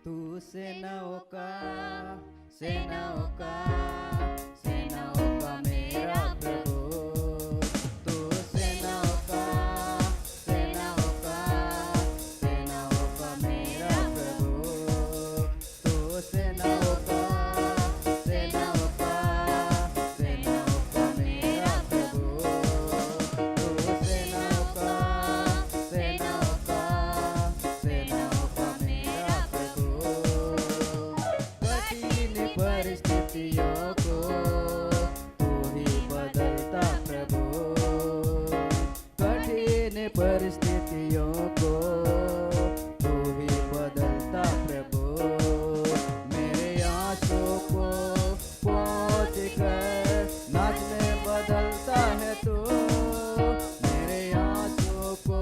तू सेनाओं का मेरा प्रभु। तू सेनाओं का मेरा प्रभु। तू सेनाओं का मेरा प्रभु। तू सेनाओं का मेरा प्रभु। कठिन परिस्थितियों को तू ही बदलता प्रभु। कठिन परिस्थितियों को तू ही बदलता प्रभु। मेरे आंसू को पहुँच कर नाच में बदलता है तू। मेरे आंसू को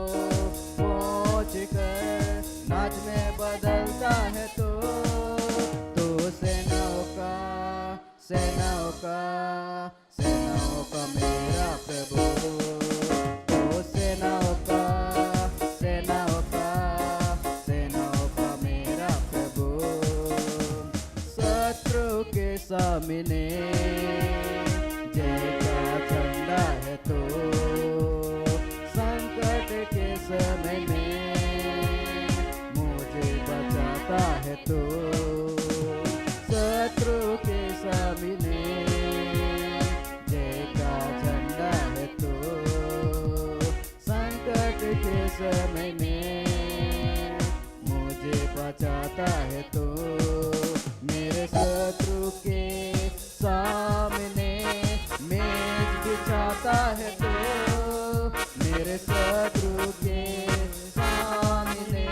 पहुँच कर नाच में बदलता है तू। तू सेनाओं का मेरा प्रभु। तू सेनाओं का मेरा प्रभु। शत्रु के सामने जय का झंडा है तू। संकट के समय में मुझे बचाता है तू। शत्रु के सामने जय का झंडा है तू। संकट के समय में मुझे बचाता है तू। मेरे शत्रु के सामने मेज बिछाता है तू। मेरे शत्रु के सामने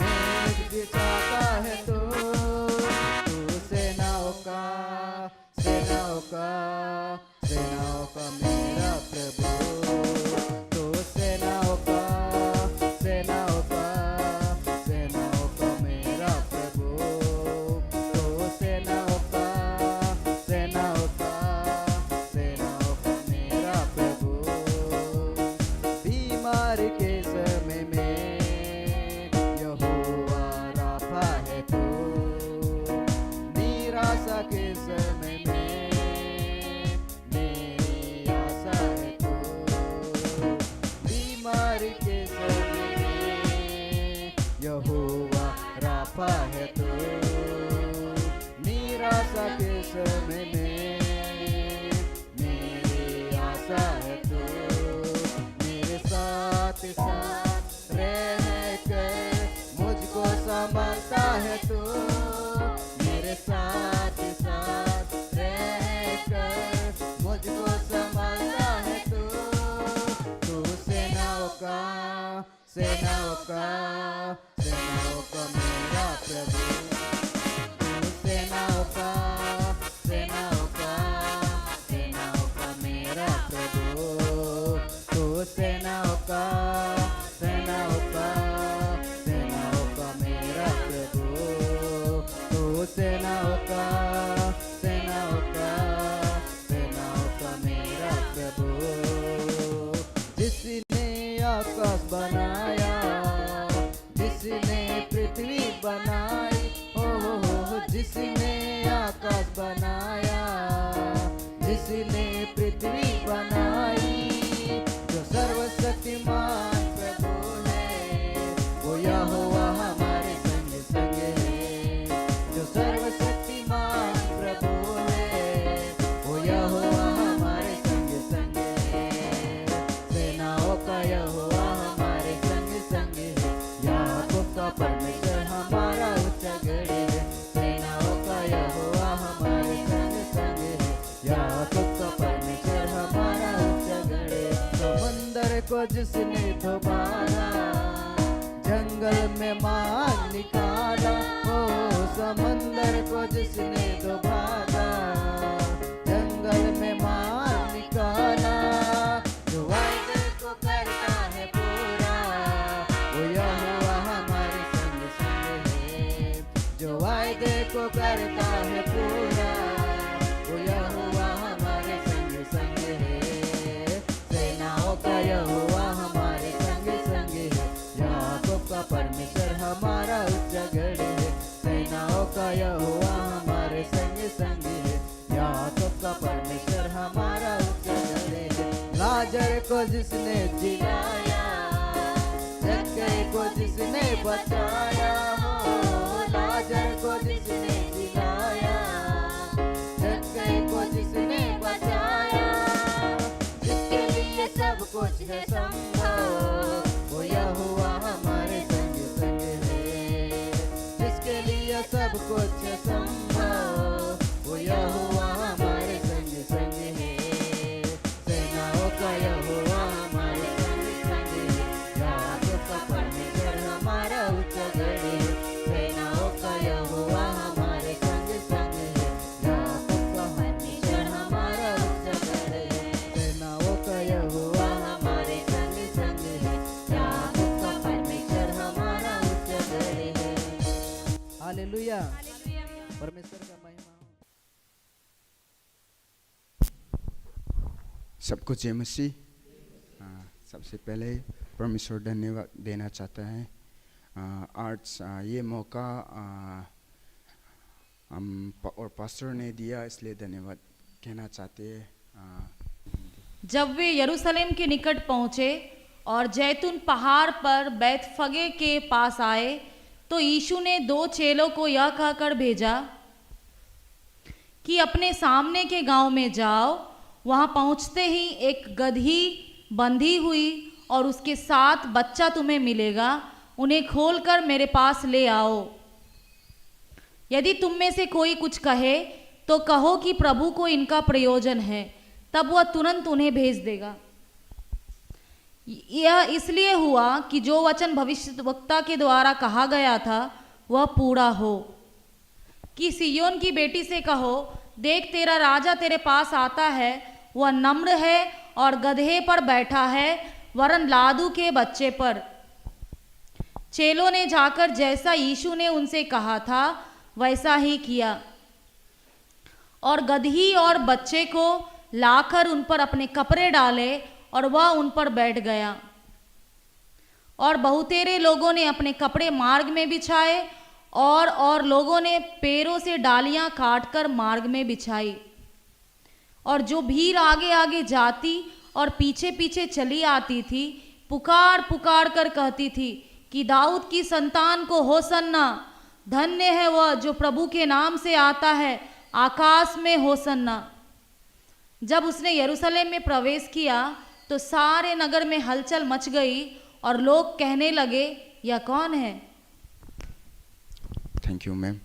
मेज बिछाता है तू। तू सेनाओं का मेरा प्रभु। तू सेनाओं का मेरा प्रभु। तू सेनाओं का मेरा प्रभु। बीमारी के समय में यहोवा राफा है तू। निराशा के समय में मेरी आशा है तू। बीमारी के समय में यहोवा राफा है तू। निराशा के समय में मेरी आशा है तू। मेरे साथ रहकर मुझको संभालता है तू। मेरे साथ रहकर मुझको संभालता है तू। तू सेनाओं का मेरा प्रभु। तू सेनाओं का मेरा प्रभु। तू सेनाओं का मेरा प्रभु। तू सेनाओं का मेरा प्रभु। जिसने आकाश बनाया, जिसने पृथ्वी बनाई, हो जिसने आकाश बनाया, जिसने पृथ्वी बनाई। जो सर्वशक्तिमान प्रभु है वो यहोवा हमारे संग है। जो सर्वशक्तिमान प्रभु है वो यहोवा हमारे संग है। सेनाओं का यहोवा हमारे संग है। याकूब का परमेश्वर हमारा ऊंचा गढ़ है। सेनाओं का यहोवा हमारे संग है। याकूब का परमेश्वर हमारा ऊंचा गढ़ है। समंदर को जिसने बांधा, जंगल में मार निकाला। ओ समंदर को जिसने बांधा, जंगल में मार निकाला। जो वायदे को करता है पूरा वो यहोवा हमारे संग है। जो वायदे को करता है पूरा वो यहोवा हमारे संग है। सेनाओं का यहोवा हमारे संग है। याकूब का परमेश्वर हमारा उच्च गढ़ है। लाजर को जिसने जिलाया, जक्कई को जिसने बचाया हो, लाजर को जिसने जिलाया, जक्कई को जिसने बचाया, जिसके लिए सब कुछ है संभव, वो यहोवा हमारे संग संग है, जिसके लिए सब कुछ है संभव, वो यहोवा हमारे संग संग है, सेनाओं का यहोवा हमारे संग संग है, याकोब का परमेश्वर हमारा उच्चगढ़ है, सेनाओं का यहोवा हमारे संग संग है, याकोब का परमेश्वर हमारा उच्चगढ़ है, सेनाओं का यहोवा हमारे संग संग है, याकोब का परमेश्वर हमारा उच्चगढ़ है। हालेलुया, परमेश्वर का महिमा हो। सबको जय मसीह। सबसे पहले परमेश्वर धन्यवाद देना चाहता है। आज ये मौका हम और पास्टर ने दिया, इसलिए धन्यवाद कहना चाहते हैं। जब वे यरूशलेम के निकट पहुंचे और जैतून पहाड़ पर बैतफगे के पास आए, तो यीशु ने 2 चेलों को यह कहकर भेजा कि अपने सामने के गांव में जाओ, वहां पहुंचते ही एक गदही बंधी हुई और उसके साथ बच्चा तुम्हें मिलेगा, उन्हें खोलकर मेरे पास ले आओ। यदि तुम में से कोई कुछ कहे तो कहो कि प्रभु को इनका प्रयोजन है, तब वह तुरंत उन्हें भेज देगा। यह इसलिए हुआ कि जो वचन भविष्यद्वक्ता के द्वारा कहा गया था वह पूरा हो, कि सिय्योन की बेटी से कहो, देख तेरा राजा तेरे पास आता है, वह नम्र है और गधे पर बैठा है, वरन लादू के बच्चे पर। चेलों ने जाकर जैसा यीशु ने उनसे कहा था वैसा ही किया और गदही और बच्चे को लाकर उन पर अपने कपड़े डाले और वह उन पर बैठ गया। और बहुतेरे लोगों ने अपने कपड़े मार्ग में बिछाए और लोगों ने पेड़ों से डालियां काटकर मार्ग में बिछाई। और जो भीड़ आगे आगे जाती और पीछे पीछे चली आती थी, पुकार पुकार कर कहती थी कि दाऊद की संतान को होसन्ना, धन्य है वह जो प्रभु के नाम से आता है, आकाश में होसन्ना। जब उसने यरूशलेम में प्रवेश किया तो सारे नगर में हलचल मच गई और लोग कहने लगे, यह कौन है? Thank you ma'am.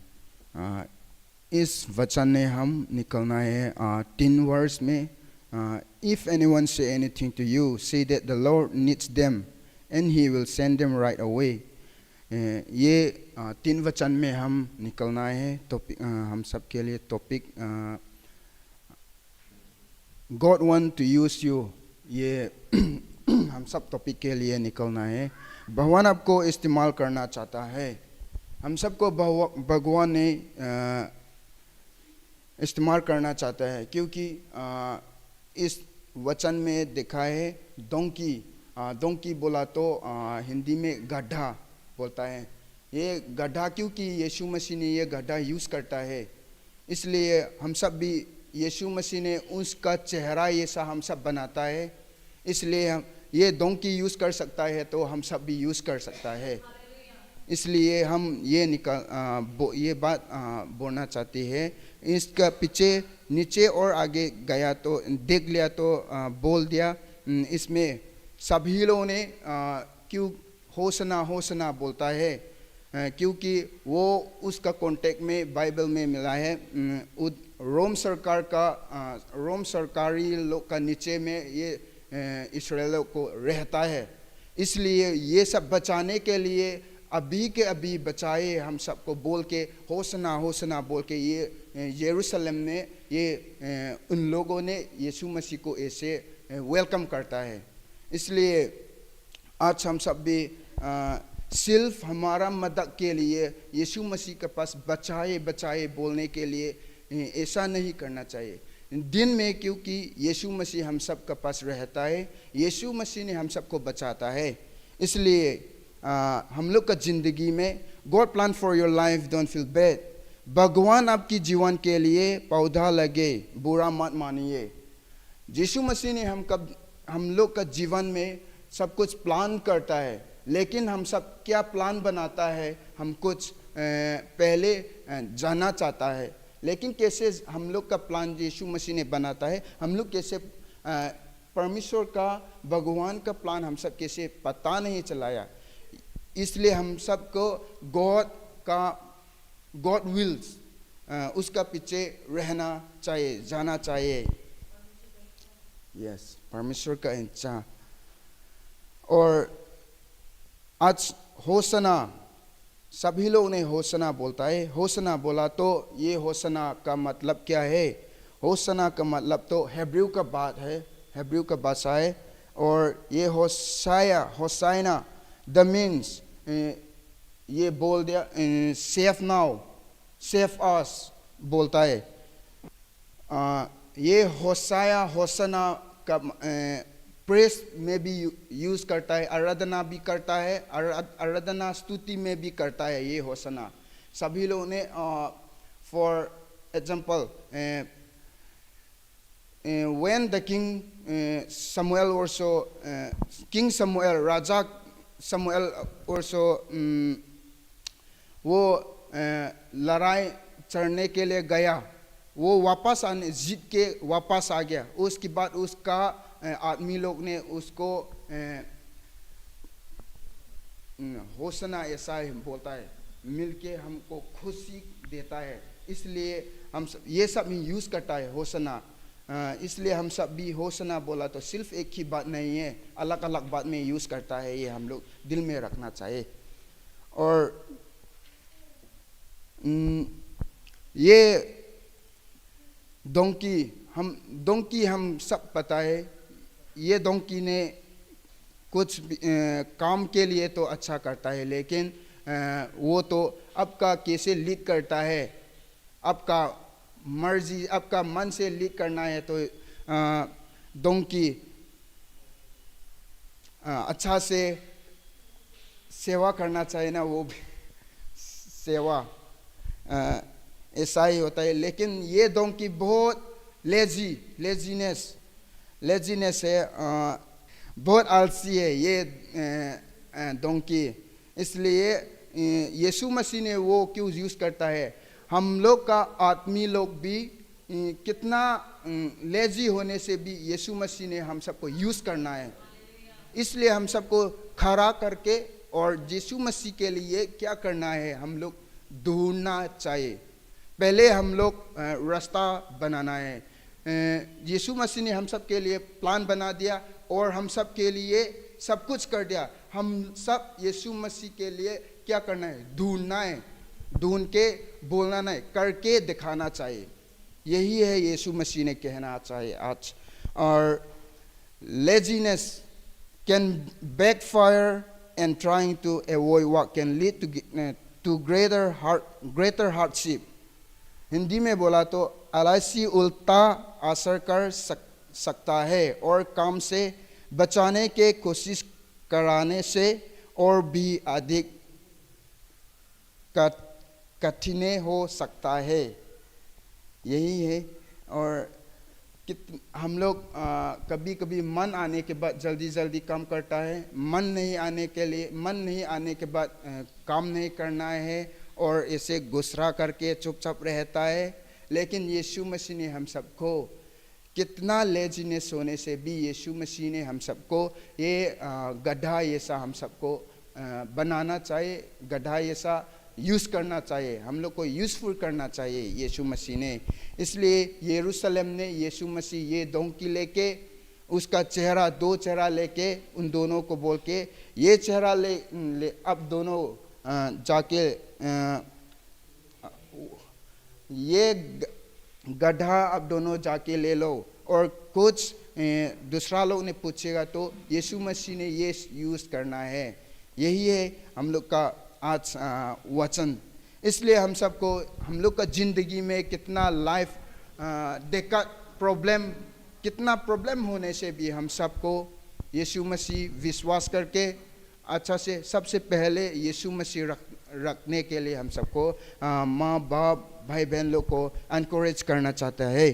इस वचन में हम निकलना है 3 वर्ड्स में। If anyone say anything to you, say that the lord needs them and he will send them right away. ये 3 वचन में हम निकलना है। टॉपिक हम सब के लिए topic God want to use you, ये हम सब टॉपिक के लिए निकलना है। भगवान आपको इस्तेमाल करना चाहता है। हम सबको भगवान ने इस्तेमाल करना चाहता है, क्योंकि इस वचन में देखा है डोंकी बोला तो हिंदी में गड्ढा बोलता है। ये गड्ढा क्योंकि यीशु मसीह ने ये गड्ढा यूज़ करता है, इसलिए हम सब भी यीशु मसीह ने उसका चेहरा ये सा हम सब बनाता है, इसलिए हम ये डोंकी यूज़ कर सकता है तो हम सब भी यूज़ कर सकता है। इसलिए हम ये बात बोलना चाहते हैं। इसका पीछे नीचे और आगे गया तो देख लिया तो बोल दिया। इसमें सभी लोगों ने क्यों होसना बोलता है, क्योंकि वो उसका कॉन्टेक्ट में बाइबल में मिला है। रोम सरकारी लोग का नीचे में ये इस्राएलियों को रहता है, इसलिए ये सब बचाने के लिए अभी के अभी बचाए हम सबको बोल के होसना बोल के ये यरूशलेम में ये उन लोगों ने यीशु मसीह को ऐसे वेलकम करता है। इसलिए आज हम सब भी सिर्फ हमारा मदद के लिए यीशु मसीह के पास बचाए बोलने के लिए ऐसा नहीं करना चाहिए दिन में, क्योंकि यीशु मसीह हम सब के पास रहता है, यीशु मसीह ने हम सबको बचाता है। इसलिए हम लोग का ज़िंदगी में God plan for your life, don't feel bad. भगवान आपकी जीवन के लिए पौधा लगे, बुरा मत मानिए। यीशु मसीह ने हम लोग का जीवन में सब कुछ प्लान करता है, लेकिन हम सब क्या प्लान बनाता है, हम कुछ पहले जानना चाहता है। लेकिन कैसे हम लोग का प्लान यीशु मसीह ने बनाता है, हम लोग कैसे परमेश्वर का, भगवान का प्लान हम सब कैसे पता नहीं चलाया। इसलिए हम सबको गॉड विल्स उसका पीछे रहना चाहिए, जाना चाहिए। यस, परमेश्वर का इच्छा। और आज होसना, सभी लोग ने होसना बोलता है। होसना बोला तो ये होसना का मतलब क्या है? होसना का मतलब तो हेब्रू का बात है, हेब्रू का भाषा है। और ये होसाइना द मीन्स, ये बोल दिया सेफ नाउ, सेफ अस बोलता है। ये होसना का प्रेस में भी यूज करता है, आराधना भी करता है, आराधना स्तुति में भी करता है ये होसना। सभी लोगों ने for example when the king Samuel also King Samuel, Raja Samuel also वो लड़ाई चढ़ने के लिए गया, वो वापस आने जीत के वापस आ गया। उसके बाद उसका आदमी लोग ने उसको होसना ऐसा ही बोलता है, मिलके हमको खुशी देता है। इसलिए हम सब ये सब में यूज करता है होसना। इसलिए हम सब भी होसना बोला तो सिर्फ एक ही बात नहीं है, अलग अलग बात में यूज करता है। ये हम लोग दिल में रखना चाहिए। और ये डोंकी हम सब पता है, ये डोंकी ने कुछ काम के लिए तो अच्छा करता है, लेकिन वो तो आपका कैसे लीड करता है, आपका मर्जी, आपका मन से लीड करना है तो डोंकी अच्छा से सेवा करना चाहिए ना, वो भी सेवा ऐसा ही होता है। लेकिन ये डोंकी बहुत लेजीनेस है, बहुत आलसी है ये डोंकी। इसलिए यीशु मसीह ने वो क्यों यूज़ करता है? हम लोग का आदमी लोग भी कितना लेजी होने से भी यीशु मसीह ने हम सबको यूज़ करना है। इसलिए हम सबको खड़ा करके और यीशु मसीह के लिए क्या करना है, हम लोग ढूंढना चाहिए। पहले हम लोग रास्ता बनाना है। यीशु मसीह ने हम सब के लिए प्लान बना दिया और हम सब के लिए सब कुछ कर दिया। हम सब यीशु मसीह के लिए क्या करना है? ढूंढना है, ढूंढ के बोलना नहीं, करके दिखाना चाहिए। यही है यीशु मसीह ने कहना चाहिए आज। और laziness can backfire and trying to avoid what can lead to greater hardship। Hindi में बोला तो आलसी उल्टा असर कर सकता है और काम से बचाने के कोशिश कराने से और भी अधिक कठिन हो सकता है। यही है। और हम लोग कभी कभी मन आने के बाद जल्दी काम करता है, मन नहीं आने के बाद काम नहीं करना है और ऐसे गुस्सा करके चुपचाप रहता है। लेकिन यीशु मसीह ने हम सबको कितना लेजीनेस होने से भी यीशु मसीह ने हम सबको ये गड्ढा जैसा हम सबको बनाना चाहिए, गड्ढा जैसा यूज़ करना चाहिए, हम लोग को यूज़फुल करना चाहिए यीशु मसीह ने। इसलिए यरूशलेम ने यीशु मसीह ये डोंकी लेके, उसका चेहरा, दो चेहरा लेके उन दोनों को बोल के, ये चेहरा ले अब दोनों जाके ये गड्ढा अब दोनों जाके ले लो। और कुछ दूसरा लोग ने पूछेगा तो यीशु मसीह ने ये यूज़ करना है। यही है हम लोग का आज वचन। इसलिए हम सबको, हम लोग का ज़िंदगी में कितना लाइफ देखा कितना प्रॉब्लम होने से भी हम सबको यीशु मसीह विश्वास करके अच्छा से सबसे पहले यीशु मसीह रखने के लिए हम सबको माँ बाप भाई बहन लोग को एनकरेज करना चाहता है।